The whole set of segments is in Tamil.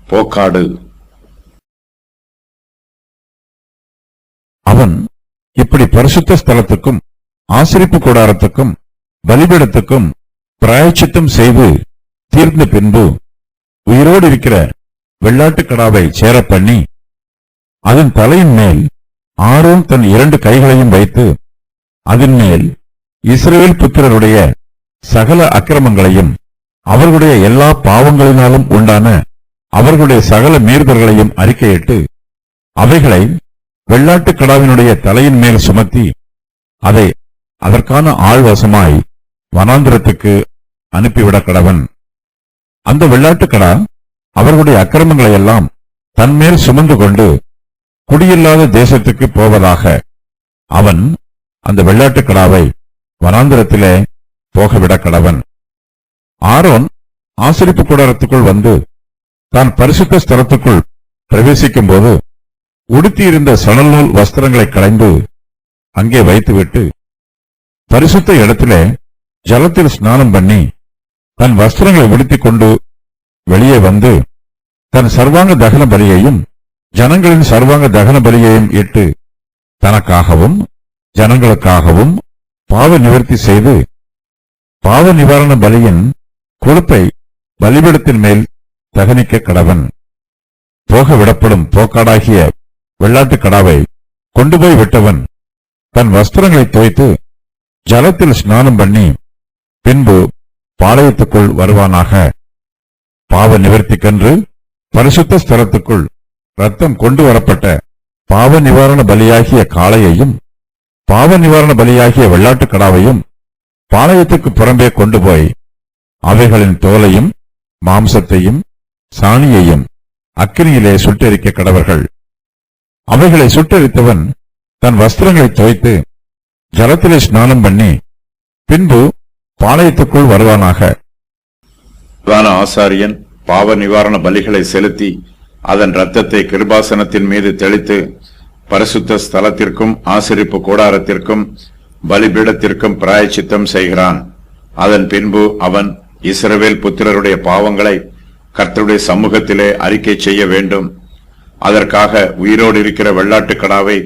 போக்காடு. அவன் இப்படி பரிசுத்த ஸ்தலத்துக்கும் ஆசரிப்பு கூடாரத்துக்கும் பலிபீடத்துக்கும் பிராயச்சித்தம் செய்து தீர்ந்த பின்பு உயிரோடு இருக்கிற வெள்ளாட்டுக்கடாவை சேர பண்ணி அதன் தலையின் மேல் ஆரோன் தன் 2 கைகளையும் வைத்து அதன் மேல் இஸ்ரவேல் புத்திரருடைய சகல அக்கிரமங்களையும் அவர்களுடைய எல்லா பாவங்களினாலும் உண்டான அவர்களுடைய சகல மீறுதல்களையும் அறிக்கையிட்டு அவைகளை வெள்ளாட்டுக்கடாவினுடைய தலையின் மேல் சுமத்தி அதை அதற்கான ஆள்வசமாய் வனாந்திரத்துக்கு அனுப்பிவிட கடவன். அந்த வெள்ளாட்டுக்கடா அவர்களுடைய அக்கிரமங்களை எல்லாம் தன்மேல் சுமந்து கொண்டு குடியில்லாத தேசத்துக்கு போவதாக அவன் அந்த வெள்ளாட்டுக்கடாவை வனாந்திரத்திலே போகவிட கடவன். ஆரோன் ஆசரிப்பு கூடாரத்துக்குள் வந்து தான் பரிசுத்த ஸ்தலத்துக்குள் பிரவேசிக்கும் போது உடுத்தியிருந்த சணல் நூல் வஸ்திரங்களை களைந்து அங்கே வைத்துவிட்டு பரிசுத்த இடத்திலே ஜலத்தில் ஸ்நானம் பண்ணி தன் வஸ்திரங்களை உடுத்திக் கொண்டு வெளியே வந்து தன் சர்வாங்க தகன பலியையும் ஜனங்களின் சர்வாங்க தகன பலியையும் இட்டு தனக்காகவும் ஜனங்களுக்காகவும் பாவ நிவர்த்தி செய்து பாவ நிவாரண பலியின் கொழுப்பை பலிபீடத்தின் மேல் தகனிக்க கடவன். போக விடப்படும் போக்காடாகிய வெள்ளாட்டுக்கடாவை கொண்டு போய் விட்டவன் தன் வஸ்திரங்களை தோய்த்து ஜலத்தில் ஸ்நானம் பண்ணி பின்பு பாளையத்துக்குள் வருவானாக. பாவ நிவர்த்திக்கென்று பரிசுத்த ஸ்தலத்துக்குள் ரத்தம் கொண்டு வரப்பட்ட பாவ நிவாரண பலியாகிய காளையையும் பாவ நிவாரண பலியாகிய வெள்ளாட்டுக்கடாவையும் பாளையத்துக்கு புறம்பே கொண்டு போய் அவைகளின் தோலையும் மாம்சத்தையும் சாணியையும் அக்கினியிலே சுட்டெரிக்க கடவர்கள். அவைகளை சுட்டெரித்தவன் தன் வஸ்திரங்களை தோய்த்து ஜலத்திலே ஸ்நானம் பண்ணி பின்பு பாளையத்துக்குள் வருவானாக. ஆசாரியன் பாவ நிவாரண பலிகளை செலுத்தி அதன் இரத்தத்தை கிருபாசனத்தின் மீது தெளித்து பரிசுத்த ஸ்தலத்திற்கும் ஆசரிப்பு கூடாரத்திற்கும் பலிபீடத்திற்கும் பிராயச்சித்தம் செய்கிறான். அதன் பின்பு அவன் இஸ்ரவேல் புத்திரருடைய பாவங்களை கர்த்தருடைய சமூகத்திலே அறிக்கை செய்ய வேண்டும். அதற்காக உயிரோடு இருக்கிற வெள்ளாட்டுக்கடாவை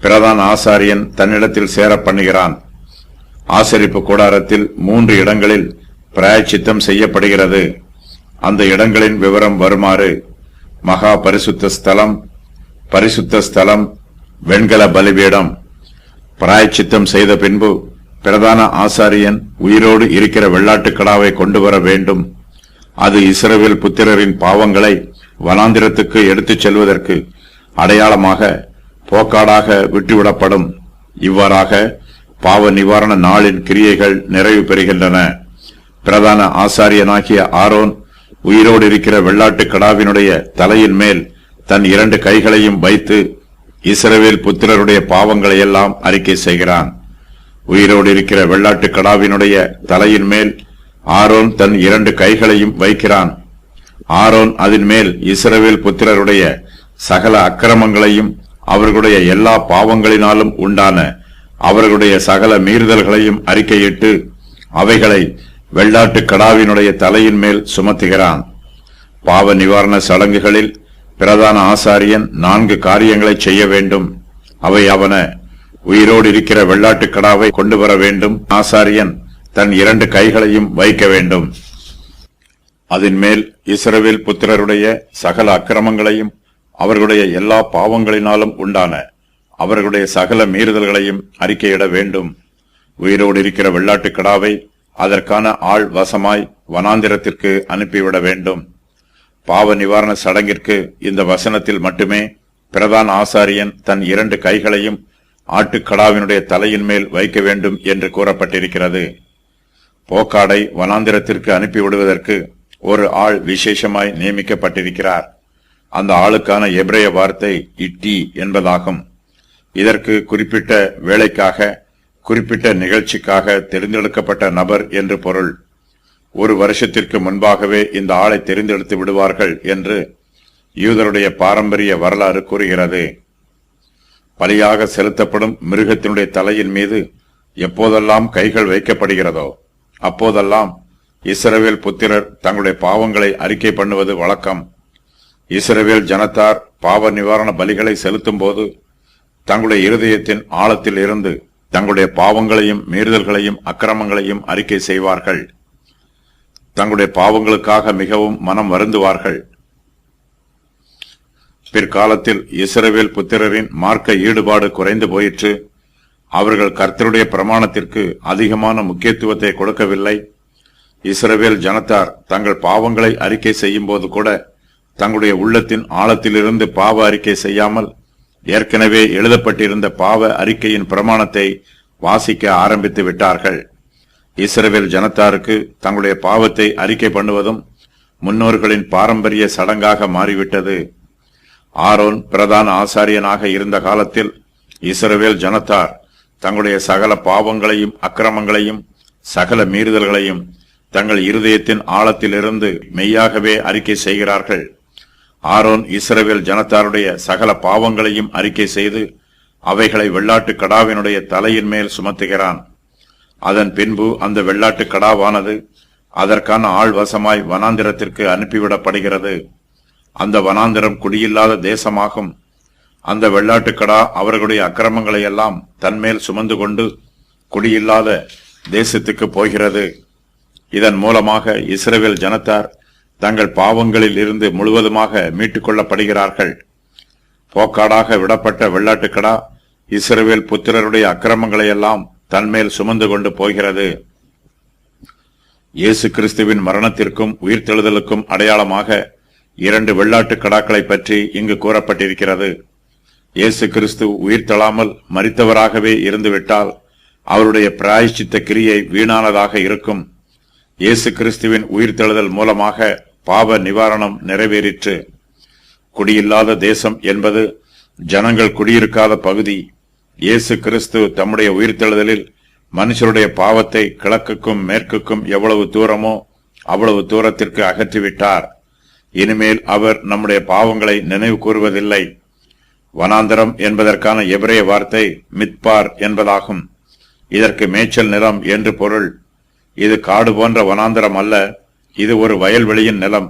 பிரதான ஆசாரியன் தன்னிடத்தில் சேர பண்ணுகிறான். ஆசரிப்பு கூடாரத்தில் 3 இடங்களில் பிராயச்சித்தம் செய்யப்படுகிறது. அந்த இடங்களின் விவரம் வருமாறு: மகா பரிசுத்த ஸ்தலம், பரிசுத்த ஸ்தலம், வெண்கல பலிபீடம். பிராயச்சித்தம் செய்த பின்பு பிரதான ஆசாரியன் உயிரோடு இருக்கிற வெள்ளாட்டுக்கடாவை கொண்டு வர வேண்டும். அது இஸ்ரவேல் புத்திரரின் பாவங்களை வனாந்திரத்துக்கு எடுத்துச் செல்வதற்கு அடையாளமாக போக்காடாக விட்டுவிடப்படும். இவ்வாறாக பாவ நிவாரண நாளின் கிரியைகள் நிறைவு பெறுகின்றன. பிரதான ஆசாரியனாகிய ஆரோன் உயிரோடு இருக்கிற வெள்ளாட்டுக்கடாவினுடைய தலையின் மேல் தன் 2 கைகளையும் வைத்து இஸ்ரவேல் புத்திரருடைய பாவங்களை எல்லாம் அறிக்கை செய்கிறான். உயிரோடு இருக்கிற வெள்ளாட்டுக்கடாவினுடைய தலையின் மேல் ஆரோன் தன் 2 கைகளையும் வைக்கிறான். ஆரோன் அதன் மேல் இஸ்ரவேல் புத்திரருடைய சகல அக்கிரமங்களையும் அவர்களுடைய எல்லா பாவங்களினாலும் உண்டான அவர்களுடைய சகல மீறுதல்களையும் அறிக்கையிட்டு அவைகளை வெள்ளாட்டுக்கடாவினுடைய தலையின் மேல் சுமத்துகிறான். பாவ நிவாரண சடங்குகளில் பிரதான ஆசாரியன் 4 காரியங்களை செய்ய வேண்டும். அவை அவன: உயிரோடு இருக்கிற வெள்ளாட்டுக்கடாவை கொண்டு வர வேண்டும். ஆசாரியன் தன் 2 கைகளையும் வைக்க வேண்டும். அதன் மேல் இஸ்ரவேல் புத்திரருடைய சகல அக்கிரமங்களையும் அவர்களுடைய எல்லா பாவங்களினாலும் உண்டான அவர்களுடைய சகல மீறுதல்களையும் அறிக்கையிட வேண்டும். உயிரோடு இருக்கிற வெள்ளாட்டுக்கடாவை அதற்கான ஆள் வசமாய் வனாந்திரத்திற்கு அனுப்பிவிட வேண்டும். பாவ நிவாரண சடங்கிற்கு இந்த வசனத்தில் மட்டுமே பிரதான ஆசாரியன் தன் 2 கைகளையும் ஆட்டுக்கடாவினுடைய தலையின் மேல் வைக்க வேண்டும் என்று கூறப்பட்டிருக்கிறது. போக்காடை வனாந்திரத்திற்கு அனுப்பிவிடுவதற்கு ஒரு ஆள் விசேஷமாய் நியமிக்கப்பட்டிருக்கிறார். அந்த ஆளுக்கான எபிரேய வார்த்தை இட்டி என்பதாகும். இதற்கு குறிப்பிட்ட வேலைக்காக, குறிப்பிட்ட நிகழ்ச்சிக்காக தெரிந்தெடுக்கப்பட்ட நபர் என்று பொருள். 1 வருஷத்திற்கு முன்பாகவே இந்த ஆளை தெரிந்தெடுத்து விடுவார்கள் என்று யூதருடைய பாரம்பரிய வரலாறு கூறுகிறது. பலியாக செலுத்தப்படும் மிருகத்தினுடைய தலையின் மீது எப்போதெல்லாம் கைகள் வைக்கப்படுகிறதோ அப்போதெல்லாம் இஸ்ரவேல் புத்திரர் தங்களுடைய பாவங்களை அறிக்கை பண்ணுவது வழக்கம். இஸ்ரவேல் ஜனத்தார் பாவ நிவாரண பலிகளை செலுத்தும் போது தங்களுடைய இருதயத்தின் ஆழத்தில் இருந்து தங்களுடைய பாவங்களையும் மீறுதல்களையும் அக்கிரமங்களையும் அறிக்கை செய்வார்கள். தங்களுடைய பாவங்களுக்காக மிகவும் மனம் வருந்துவார்கள். பிற்காலத்தில் இஸ்ரவேல் புத்திரரின் மார்க்க ஈடுபாடு குறைந்து போயிற்று. அவர்கள் கர்த்தருடைய பிரமாணத்திற்கு அதிகமான முக்கியத்துவத்தை கொடுக்கவில்லை. இஸ்ரவேல் ஜனத்தார் தங்கள் பாவங்களை அறிக்கை செய்யும் போது கூட தங்களுடைய உள்ளத்தின் ஆழத்திலிருந்து பாவ அறிக்கை செய்யாமல் ஏற்கனவே எழுதப்பட்டிருந்த பாவ அறிக்கையின் பிரமாணத்தை வாசிக்க ஆரம்பித்து விட்டார்கள். இஸ்ரவேல் ஜனத்தாருக்கு தங்களுடைய பாவத்தை அறிக்கை பண்ணுவதும் முன்னோர்களின் பாரம்பரிய சடங்காக மாறிவிட்டது. ஆரோன் பிரதான ஆசாரியனாக இருந்த காலத்தில் இஸ்ரவேல் ஜனத்தார் தங்களுடைய சகல பாவங்களையும் அக்கிரமங்களையும் சகல மீறுதல்களையும் தங்கள் இருதயத்தின் ஆழத்திலிருந்து மெய்யாகவே அறிக்கை செய்கிறார்கள். ஆரோன் இஸ்ரவேல் ஜனத்தாருடைய சகல பாவங்களையும் அறிக்கை செய்து அவைகளை வெள்ளாட்டு கடாவினுடைய தலையின் மேல் சுமத்துகிறான். அதன் பின்பு அந்த வெள்ளாட்டு கடாவானது அதற்கான ஆள்வசமாய் வனாந்திரத்திற்கு அனுப்பிவிடப்படுகிறது. அந்த வனாந்திரம் குடியில்லாத தேசமாகும். அந்த வெள்ளாட்டு கடா அவர்களுடைய அக்கிரமங்களை எல்லாம் தன்மேல் சுமந்து கொண்டு குடியில்லாத தேசத்துக்கு போகிறது. இதன் மூலமாக இஸ்ரவேல் ஜனத்தார் தங்கள் பாவங்களில் இருந்து முழுவதுமாக மீட்டுக் கொள்ளப்படுகிறார்கள். போக்காடாக விடப்பட்ட வெள்ளாட்டுக்கடா இஸ்ரவேல் புத்திரருடைய அக்கிரமங்களை எல்லாம் தன்மேல் சுமந்து கொண்டு போகிறது. இயேசு கிறிஸ்துவின் மரணத்திற்கும் உயிர்த்தெழுதலுக்கும் அடையாளமாக 2 வெள்ளாட்டு கடாக்களை பற்றி இங்கு கூறப்பட்டிருக்கிறது. இயேசு கிறிஸ்து உயிர்த்தெழாமல் மரித்தவராகவே இருந்துவிட்டால் அவருடைய பிராயச்சித்த கிரியை வீணானதாக இருக்கும். இயேசு கிறிஸ்துவின் உயிர்த்தெழுதல் மூலமாக பாவ நிவாரணம் நிறைவேறிற்று. குடியில்லாத தேசம் என்பது ஜனங்கள் குடியிருக்காத பகுதி. இயேசு கிறிஸ்து தம்முடைய உயிர்த்தெழுதலில் மனுஷருடைய பாவத்தை கிழக்குக்கும் மேற்குக்கும் எவ்வளவு தூரமோ அவ்வளவு தூரத்திற்கு அகற்றிவிட்டார். இனிமேல் அவர் நம்முடைய பாவங்களை நினைவு கூறுவதில்லை. வனாந்தரம் என்பதற்கான எபிரேய வார்த்தை மித்பார் என்பதாகும். இதற்கு மேய்ச்சல் நிலம் என்று பொருள். இது காடு போன்ற வனாந்தரம் அல்ல, இது ஒரு வயல்வெளியின் நிலம்.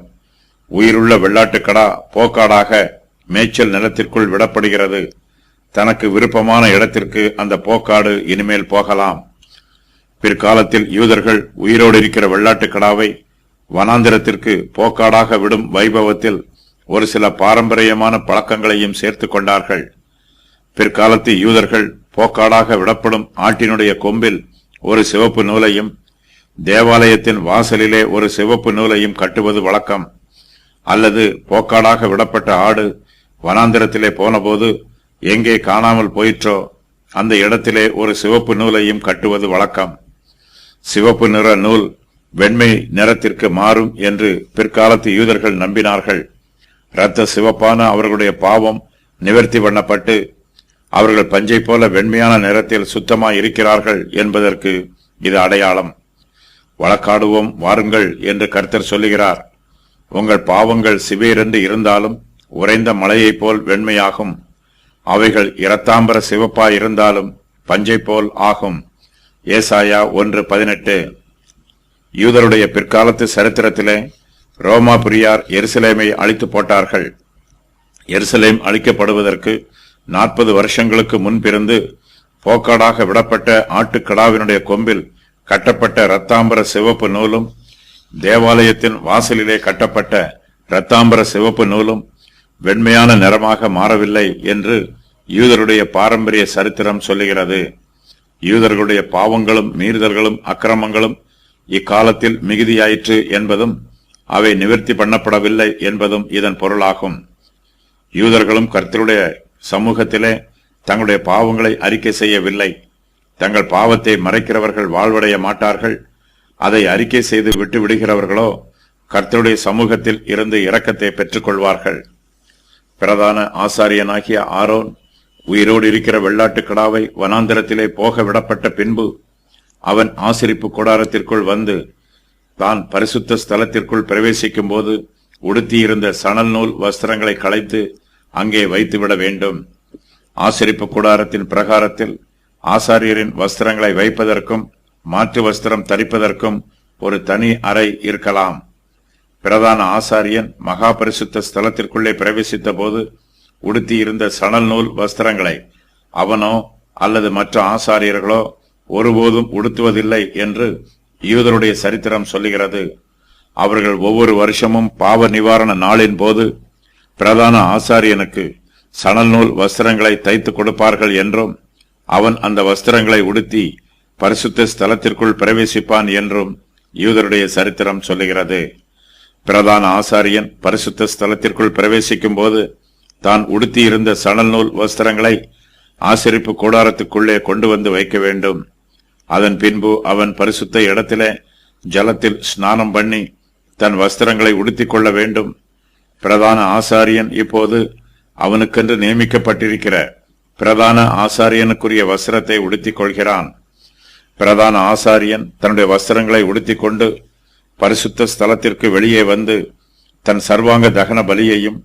உயிருள்ள வெள்ளாட்டுக்கடா போக்காடாக மேய்ச்சல் நிலத்திற்குள் விடப்படுகிறது. தனக்கு விருப்பமான இடத்திற்கு அந்த போக்காடு இனிமேல் போகலாம். பிற்காலத்தில் யூதர்கள் உயிரோடு இருக்கிற வெள்ளாட்டுக்கடாவை வனாந்திரத்திற்கு போக்காடாக விடும் வைபவத்தில் ஒரு சில பாரம்பரியமான பழக்கங்களையும் சேர்த்து கொண்டார்கள். பிற்காலத்து யூதர்கள் போக்காடாக விடப்படும் ஆட்டினுடைய கொம்பில் ஒரு சிவப்பு நூலையும் தேவாலயத்தின் வாசலிலே ஒரு சிவப்பு நூலையும் கட்டுவது வழக்கம். அல்லது போக்காடாக விடப்பட்ட ஆடு வனாந்திரத்திலே போனபோது எங்கே காணாமல் போயிற்றோ அந்த இடத்திலே ஒரு சிவப்பு நூலையும் கட்டுவது வழக்கம். சிவப்பு நிற நூல் வெண்மை நிறத்திற்கு மாறும் என்று பிற்காலத்து யூதர்கள் நம்பினார்கள். இரத்த சிவப்பான அவர்களுடைய பாவம் நிவர்த்தி பண்ணப்பட்டு அவர்கள் பஞ்சை போல வெண்மையான நிறத்தில் சுத்தமாய் இருக்கிறார்கள் என்பதற்கு இது அடையாளம். வழக்காடுவோம் வாருங்கள் என்று கர்த்தர் சொல்லுகிறார். உங்கள் பாவங்கள் சிவேரென்று இருந்தாலும் உறைந்த மலையைப் போல் வெண்மையாகும். அவைகள் இரத்தாம்பர சிவப்பாய் இருந்தாலும் பஞ்சை போல் ஆகும். ஏசாயா 1:18. யூதருடைய பிற்காலத்து சரித்திரத்திலே ரோமாபுரியார் எருசலேமை அழித்து போட்டார்கள். எருசலேம் அழிக்கப்படுவதற்கு 40 வருஷங்களுக்கு முன்பிருந்து போக்காடாக விடப்பட்ட ஆட்டுக்கடாவினுடைய கொம்பில் கட்டப்பட்ட இரத்தாம்பர சிவப்பு நூலும் தேவாலயத்தின் வாசலிலே கட்டப்பட்ட இரத்தாம்பர சிவப்பு நூலும் வெண்மையான நிறமாக மாறவில்லை என்று யூதருடைய பாரம்பரிய சரித்திரம் சொல்லுகிறது. யூதர்களுடைய பாவங்களும் மீறுதல்களும் அக்கிரமங்களும் இக்காலத்தில் மிகுதியாயிற்று என்பதும் அவை நிவர்த்தி பண்ணப்படவில்லை என்பதும் இதன் பொருளாகும். யூதர்களும் கர்த்தருடைய சமூகத்திலே தங்களுடைய பாவங்களை அறிக்கை செய்யவில்லை. தங்கள் பாவத்தை மறைக்கிறவர்கள் வாழ்வடைய மாட்டார்கள். அதை அறிக்கை செய்து விட்டு விடுகிறவர்களோ கர்த்தருடைய சமூகத்தில் இருந்து இரக்கத்தை பெற்றுக் கொள்வார்கள். பிரதான ஆசாரியனாகிய ஆரோன் உயிரோடு இருக்கிற வெள்ளாட்டு கடாவை வனாந்திரத்திலே போக விடப்பட்ட பின்பு அவன் ஆசரிப்பு கூடாரத்திற்குள் வந்து தான் பரிசுத்த ஸ்தலத்திற்குள் பிரவேசிக்கும் போது உடுத்தியிருந்த சணல் நூல் வஸ்திரங்களை களைத்து அங்கே வைத்துவிட வேண்டும். ஆசரிப்பு கூடாரத்தின் பிரகாரத்தில் ஆசாரியரின் வஸ்திரங்களை வைப்பதற்கும் மாற்று வஸ்திரம் தரிப்பதற்கும் ஒரு தனி அறை இருக்கலாம். பிரதான ஆசாரியன் மகா பரிசுத்த ஸ்தலத்திற்குள்ளே பிரவேசித்த போது உடுத்தியிருந்த சணல் நூல் வஸ்திரங்களை அவனோ அல்லது மற்ற ஆசாரியர்களோ ஒருபோதும் உடுத்துவதில்லை என்று யூதருடைய சரித்திரம் சொல்லுகிறது. அவர்கள் ஒவ்வொரு வருஷமும் பாவ நிவாரண நாளின் போது பிரதான ஆசாரியனுக்கு சணல் நூல் வஸ்திரங்களை தைத்து கொடுப்பார்கள் என்றும் அவன் அந்த வஸ்திரங்களை உடுத்தி பரிசுத்த ஸ்தலத்திற்குள் பிரவேசிப்பான் என்றும் யூதருடைய சரித்திரம் சொல்லுகிறது. பிரதான ஆசாரியன் பரிசுத்த ஸ்தலத்திற்குள் பிரவேசிக்கும் போது தான் உடுத்தியிருந்த சணல் நூல் வஸ்திரங்களை ஆசரிப்பு கூடாரத்துக்குள்ளே கொண்டு வந்து வைக்க வேண்டும். அதன் பின்பு அவன் பரிசுத்த இடத்திலே ஜலத்தில் ஸ்நானம் பண்ணி தன் வஸ்திரங்களை உடுத்திக் கொள்ள வேண்டும். பிரதான ஆசாரியன் இப்போது அவனுக்கென்று நியமிக்கப்பட்டிருக்கிற பிரதான ஆசாரியனுக்குரிய வஸ்திரத்தை உடுத்திக் கொள்கிறான். பிரதான ஆசாரியன் தன்னுடைய வஸ்திரங்களை உடுத்திக் கொண்டு பரிசுத்த ஸ்தலத்திற்கு வெளியே வந்து தன் சர்வாங்க தகன பலியையும்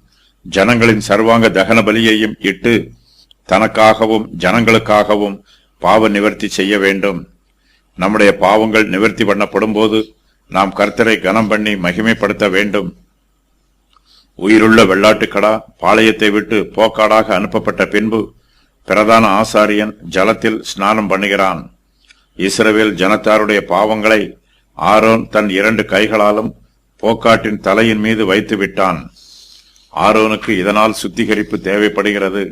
ஜனங்களின் சர்வாங்க தகன பலியையும் இட்டு தனக்காகவும் ஜனங்களுக்காகவும் பாவ நிவர்த்தி செய்ய வேண்டும். நம்முடைய பாவங்கள் நிவர்த்தி பண்ணப்படும் போது நாம் கர்த்தரை கனம் பண்ணி மகிமைப்படுத்த வேண்டும். உயிருள்ள வெள்ளாட்டுக்கடா பாளையத்தை விட்டு போக்காடாக அனுப்பப்பட்ட பின்பு பிரதான ஆசாரியன் ஜலத்தில் ஸ்நானம் பண்ணுகிறான். இஸ்ரவேல் ஜனத்தாருடைய பாவங்களை ஆரோன் தன் 2 கைகளாலும் போக்காட்டின் தலையின் மீது வைத்து விட்டான். ஆரோனுக்கு இதனால் சுத்திகரிப்பு தேவைப்படுகிறது.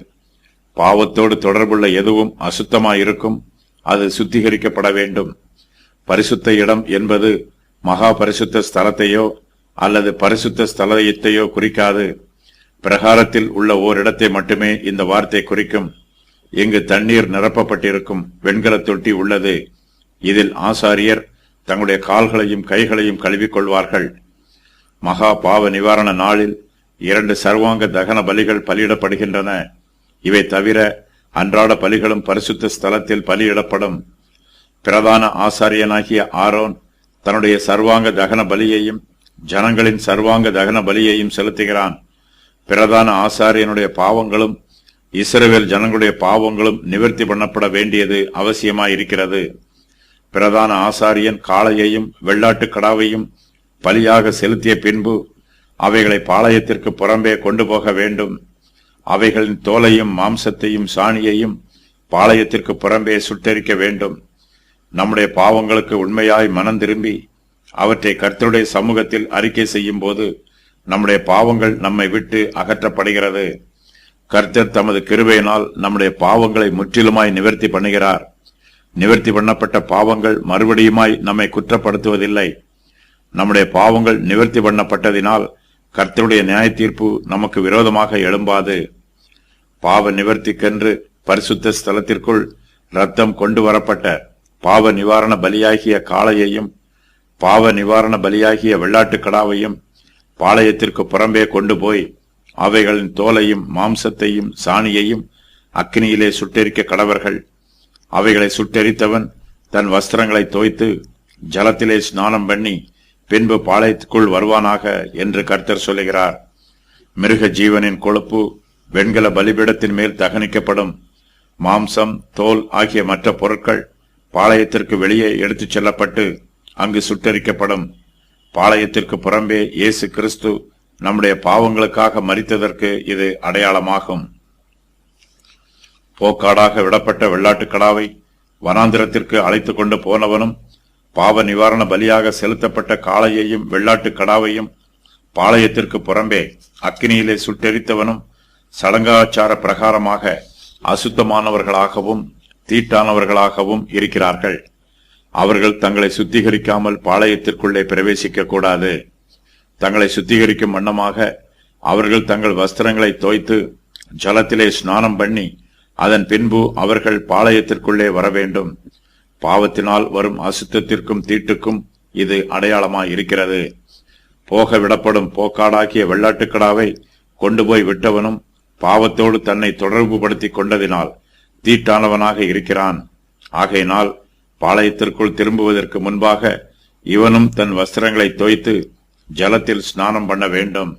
பாவத்தோடு தொடர்புள்ள எதுவும் அசுத்தமாயிருக்கும், அது சுத்திகரிக்கப்பட வேண்டும். பரிசுத்த இடம் என்பது மகா பரிசுத்த ஸ்தலத்தையோ அல்லது பரிசுத்த ஸ்தலத்தையோ குறிக்காது. பிரகாரத்தில் உள்ள ஓரிடத்தை மட்டுமே இந்த வார்த்தை குறிக்கும். இங்கு தண்ணீர் நிரப்பப்பட்டிருக்கும் வெண்கல தொட்டி உள்ளது. இதில் ஆசாரியர் தங்களுடைய கால்களையும் கைகளையும் கழுவிக்கொள்வார்கள். மகா பாவ நிவாரண நாளில் 2 சர்வாங்க தகன பலிகள் பலியிடப்படுகின்றன. இவை தவிர அன்றாட பலிகளும் பரிசுத்த ஸ்தலத்தில் பலியிடப்படும். பிரதான ஆசாரியனாகிய ஆரோன் தன்னுடைய சர்வாங்க தகன பலியையும் ஜனங்களின் சர்வாங்க தகன பலியையும் செலுத்துகிறான். பிரதான ஆசாரியனுடைய பாவங்களும் இஸ்ரவேல் ஜனங்களுடைய பாவங்களும் நிவர்த்தி பண்ணப்பட வேண்டியது அவசியமாயிருக்கிறது. பிரதான ஆசாரியன் காளையையும் வெள்ளாட்டு கடாவையும் பலியாக செலுத்திய பின்பு அவைகளை பாளையத்திற்கு புறம்பே கொண்டு போக வேண்டும். அவைகளின் தோலையும் மாம்சத்தையும் சாணியையும் பாளையத்திற்கு புறம்பே சுட்டெரிக்க வேண்டும். நம்முடைய பாவங்களுக்கு உண்மையாய் மனம் திரும்பி அவற்றை கர்த்தருடைய சமூகத்தில் அறிக்கை செய்யும் போது நம்முடைய பாவங்கள் நம்மை விட்டு அகற்றப்படுகிறது. கர்த்தர் தமது கிருபையினால் நம்முடைய பாவங்களை முற்றிலுமாய் நிவர்த்தி பண்ணுகிறார். நிவர்த்தி பண்ணப்பட்ட பாவங்கள் மறுபடியுமாய் நம்மை குற்றப்படுத்துவதில்லை. நம்முடைய பாவங்கள் நிவர்த்தி பண்ணப்பட்டதினால் கர்த்தருடைய நியாய தீர்ப்பு நமக்கு விரோதமாக எழும்பாது. பாவ நிவர்த்திக்கென்று பரிசுத்த ஸ்தலத்திற்குள் இரத்தம் கொண்டு வரப்பட்ட பாவ நிவாரண பலியாகிய காளையையும் பாவ நிவாரண பலியாகிய வெள்ளாட்டுக்கடாவையும் பாளையத்திற்கு புறம்பே கொண்டு போய் அவைகளின் தோலையும் மாம்சத்தையும் சாணியையும் அக்கினியிலே சுட்டெரிக்க கடவர்கள். அவைகளை சுட்டெரித்தவன் தன் வஸ்திரங்களை தோய்த்து ஜலத்திலே ஸ்நானம் பண்ணி பின்பு பாளையத்துக்குள் வருவானாக என்று கர்த்தர் சொல்லுகிறார். மிருக ஜீவனின் கொழுப்பு வெண்கல பலிபீடத்தின் மேல் தகனிக்கப்படும். மாம்சம், தோல் ஆகிய மற்ற பொருட்கள் பாளையத்திற்கு வெளியே எடுத்துச் செல்லப்பட்டு அங்கு சுட்டெரிக்கப்படும். பாளையத்திற்கு புறம்பே இயேசு கிறிஸ்து நம்முடைய பாவங்களுக்காக மரித்ததற்கு இது அடையாளமாகும். போக்காடாக விடப்பட்ட வெள்ளாட்டுக்கடாவை வனாந்திரத்திற்கு அழைத்து கொண்டு போனவனும் பாவ நிவாரண பலியாக செலுத்தப்பட்ட காளையையும் வெள்ளாட்டுக்கடாவையும் பாளையத்திற்கு புறம்பே அக்கினியிலே சுட்டெரித்தவனும் சடங்காச்சார பிரகாரமாக அசுத்தமானவர்களாகவும் தீட்டானவர்களாகவும் இருக்கிறார்கள். அவர்கள் தங்களை சுத்திகரிக்காமல் பாளையத்திற்குள்ளே பிரவேசிக்க கூடாது. தங்களை சுத்திகரிக்கும் வண்ணமாக அவர்கள் தங்கள் வஸ்திரங்களை தோய்த்து ஜலத்திலே ஸ்நானம் பண்ணி அதன் பின்பு அவர்கள் பாளையத்திற்குள்ளே வர வேண்டும். பாவத்தினால் வரும் அசுத்தத்திற்கும் தீட்டுக்கும் இது அடையாளமாய் இருக்கிறது. போக விடப்படும் போக்காடாகிய வெள்ளாட்டுக்கடாவை கொண்டு போய் விட்டவனும் பாவத்தோடு தன்னை தொடர்பு படுத்தி கொண்டதினால் தீட்டானவனாக இருக்கிறான். ஆகையினால் பாளையத்திற்குள் திரும்புவதற்கு முன்பாக இவனும் தன் வஸ்திரங்களை தோய்த்து ஜலத்தில் ஸ்நானம் பண்ண வேண்டும்.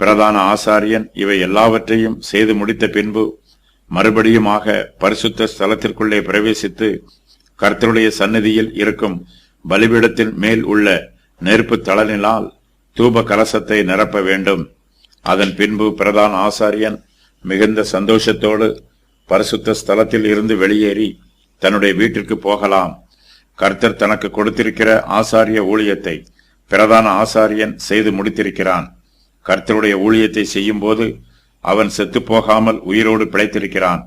பிரதான ஆசாரியன் இவை எல்லாவற்றையும் செய்து முடித்த பின்பு மறுபடியுமாக பரிசுத்த ஸ்தலத்திற்குள்ளே பிரவேசித்து கர்த்தருடைய சந்நிதியில் இருக்கும் பலிபீடத்தின் மேல் உள்ள நெருப்பு தளலினால் தூப கலசத்தை நிரப்ப வேண்டும். அதன் பின்பு பிரதான ஆசாரியன் மிகுந்த சந்தோஷத்தோடு பரிசுத்த ஸ்தலத்தில் இருந்து வெளியேறி தன்னுடைய வீட்டிற்கு போகலாம். கர்த்தர் தனக்கு கொடுத்திருக்கிற ஆசாரிய ஊழியத்தை பிரதான ஆசாரியன் செய்து முடித்திருக்கிறான். கர்த்தருடைய ஊழியத்தை செய்யும் போது அவன் செத்து போகாமல் உயிரோடு பிழைத்திருக்கிறான்.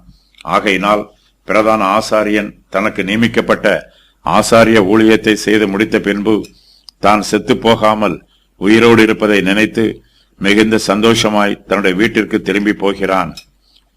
ஆகையினால் பிரதான ஆசாரியன் தனக்கு நியமிக்கப்பட்ட ஆசாரிய ஊழியத்தை செய்து முடித்த பின்பு தான் செத்து போகாமல் உயிரோடு இருப்பதை நினைத்து மிகுந்த சந்தோஷமாய் தன்னுடைய வீட்டிற்கு திரும்பி போகிறான்.